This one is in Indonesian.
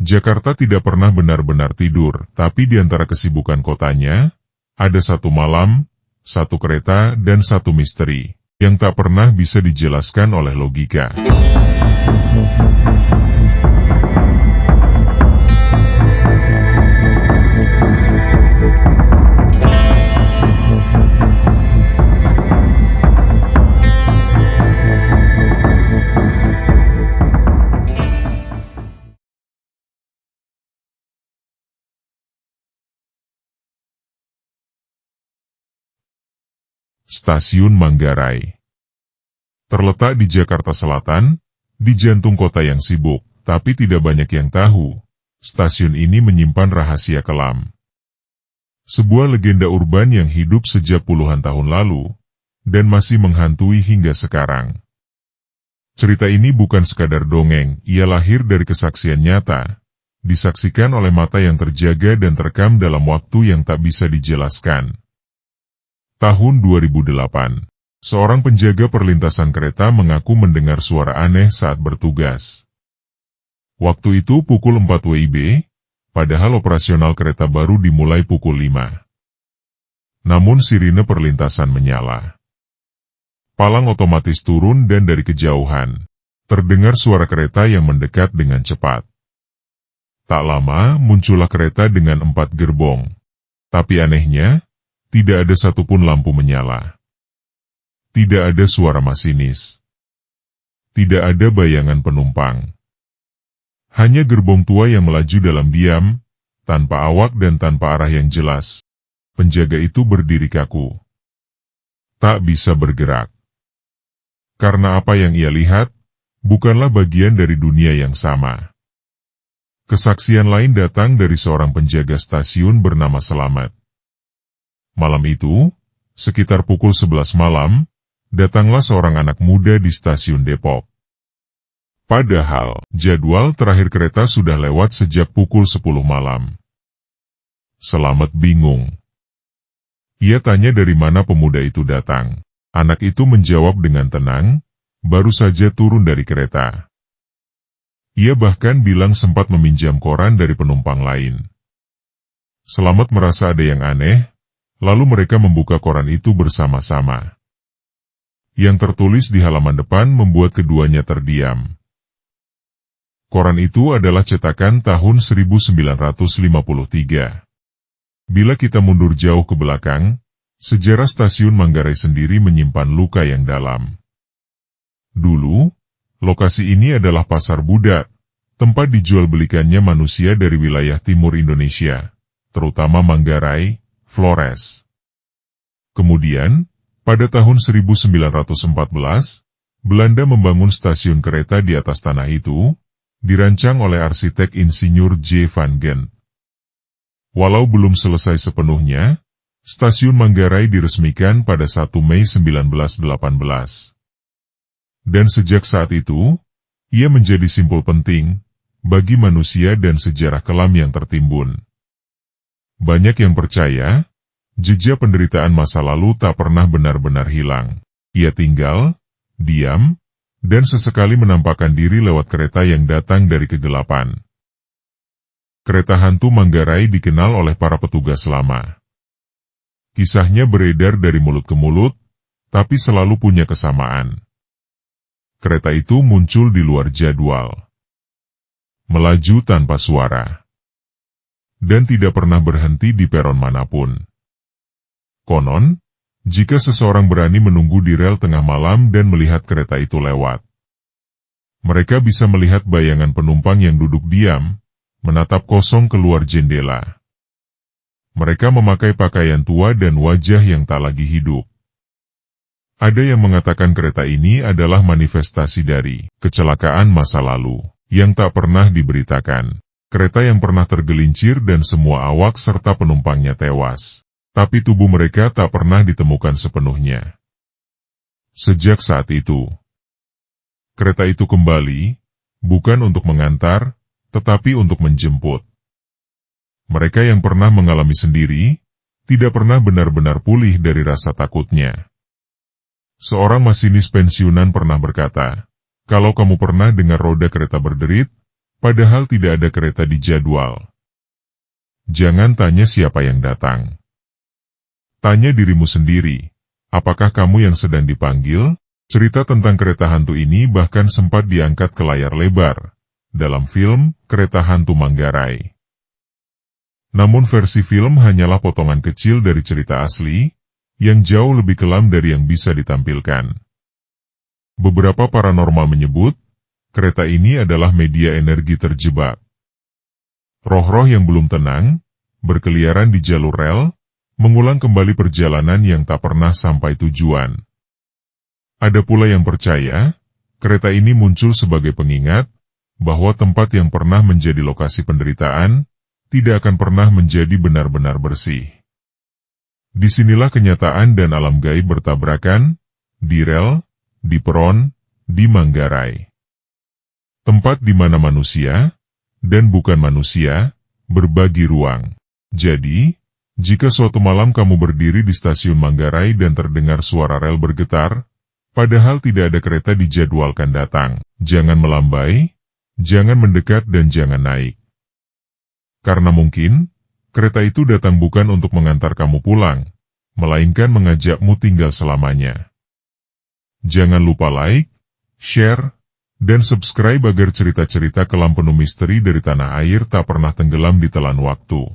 Jakarta tidak pernah benar-benar tidur, tapi di antara kesibukan kotanya, ada satu malam, satu kereta, dan satu misteri, yang tak pernah bisa dijelaskan oleh logika. Stasiun Manggarai terletak di Jakarta Selatan, di jantung kota yang sibuk, tapi tidak banyak yang tahu. Stasiun ini menyimpan rahasia kelam. Sebuah legenda urban yang hidup sejak puluhan tahun lalu, dan masih menghantui hingga sekarang. Cerita ini bukan sekadar dongeng, ia lahir dari kesaksian nyata, disaksikan oleh mata yang terjaga dan terekam dalam waktu yang tak bisa dijelaskan. Tahun 2008, seorang penjaga perlintasan kereta mengaku mendengar suara aneh saat bertugas. Waktu itu pukul 4 WIB, padahal operasional kereta baru dimulai pukul 5. Namun sirine perlintasan menyala. Palang otomatis turun dan dari kejauhan, terdengar suara kereta yang mendekat dengan cepat. Tak lama muncullah kereta dengan 4 gerbong. Tapi anehnya, tidak ada satupun lampu menyala. Tidak ada suara masinis. Tidak ada bayangan penumpang. Hanya gerbong tua yang melaju dalam diam, tanpa awak dan tanpa arah yang jelas. Penjaga itu berdiri kaku. Tak bisa bergerak. Karena apa yang ia lihat, bukanlah bagian dari dunia yang sama. Kesaksian lain datang dari seorang penjaga stasiun bernama Selamat. Malam itu, sekitar pukul 11 malam, datanglah seorang anak muda di stasiun Depok. Padahal, jadwal terakhir kereta sudah lewat sejak pukul 10 malam. Selamat bingung. Ia tanya dari mana pemuda itu datang. Anak itu menjawab dengan tenang, baru saja turun dari kereta. Ia bahkan bilang sempat meminjam koran dari penumpang lain. Selamat merasa ada yang aneh, lalu mereka membuka koran itu bersama-sama. Yang tertulis di halaman depan membuat keduanya terdiam. Koran itu adalah cetakan tahun 1953. Bila kita mundur jauh ke belakang, sejarah stasiun Manggarai sendiri menyimpan luka yang dalam. Dulu, lokasi ini adalah pasar budak, tempat dijual belikannya manusia dari wilayah timur Indonesia, terutama Manggarai, Flores. Kemudian, pada tahun 1914, Belanda membangun stasiun kereta di atas tanah itu, dirancang oleh arsitek insinyur J. van Gent. Walau belum selesai sepenuhnya, stasiun Manggarai diresmikan pada 1 Mei 1918. Dan sejak saat itu, ia menjadi simbol penting bagi manusia dan sejarah kelam yang tertimbun. Banyak yang percaya, jejak penderitaan masa lalu tak pernah benar-benar hilang. Ia tinggal, diam, dan sesekali menampakkan diri lewat kereta yang datang dari kegelapan. Kereta hantu Manggarai dikenal oleh para petugas lama. Kisahnya beredar dari mulut ke mulut, tapi selalu punya kesamaan. Kereta itu muncul di luar jadwal. Melaju tanpa suara. Dan tidak pernah berhenti di peron manapun. Konon, jika seseorang berani menunggu di rel tengah malam dan melihat kereta itu lewat, mereka bisa melihat bayangan penumpang yang duduk diam, menatap kosong keluar jendela. Mereka memakai pakaian tua dan wajah yang tak lagi hidup. Ada yang mengatakan kereta ini adalah manifestasi dari kecelakaan masa lalu, yang tak pernah diberitakan. Kereta yang pernah tergelincir dan semua awak serta penumpangnya tewas. Tapi tubuh mereka tak pernah ditemukan sepenuhnya. Sejak saat itu, kereta itu kembali, bukan untuk mengantar, tetapi untuk menjemput. Mereka yang pernah mengalami sendiri, tidak pernah benar-benar pulih dari rasa takutnya. Seorang masinis pensiunan pernah berkata, kalau kamu pernah dengar roda kereta berderit, padahal tidak ada kereta di jadwal. Jangan tanya siapa yang datang. Tanya dirimu sendiri, apakah kamu yang sedang dipanggil? Cerita tentang kereta hantu ini bahkan sempat diangkat ke layar lebar, dalam film Kereta Hantu Manggarai. Namun versi film hanyalah potongan kecil dari cerita asli, yang jauh lebih kelam dari yang bisa ditampilkan. Beberapa paranormal menyebut, kereta ini adalah media energi terjebak. Roh-roh yang belum tenang, berkeliaran di jalur rel, mengulang kembali perjalanan yang tak pernah sampai tujuan. Ada pula yang percaya, kereta ini muncul sebagai pengingat, bahwa tempat yang pernah menjadi lokasi penderitaan, tidak akan pernah menjadi benar-benar bersih. Disinilah kenyataan dan alam gaib bertabrakan, di rel, di peron, di Manggarai. Tempat di mana manusia, dan bukan manusia, berbagi ruang. Jadi, jika suatu malam kamu berdiri di stasiun Manggarai dan terdengar suara rel bergetar, padahal tidak ada kereta dijadwalkan datang, jangan melambai, jangan mendekat dan jangan naik. Karena mungkin, kereta itu datang bukan untuk mengantar kamu pulang, melainkan mengajakmu tinggal selamanya. Jangan lupa like, share, dan subscribe agar cerita-cerita kelam penuh misteri dari tanah air tak pernah tenggelam di telan waktu.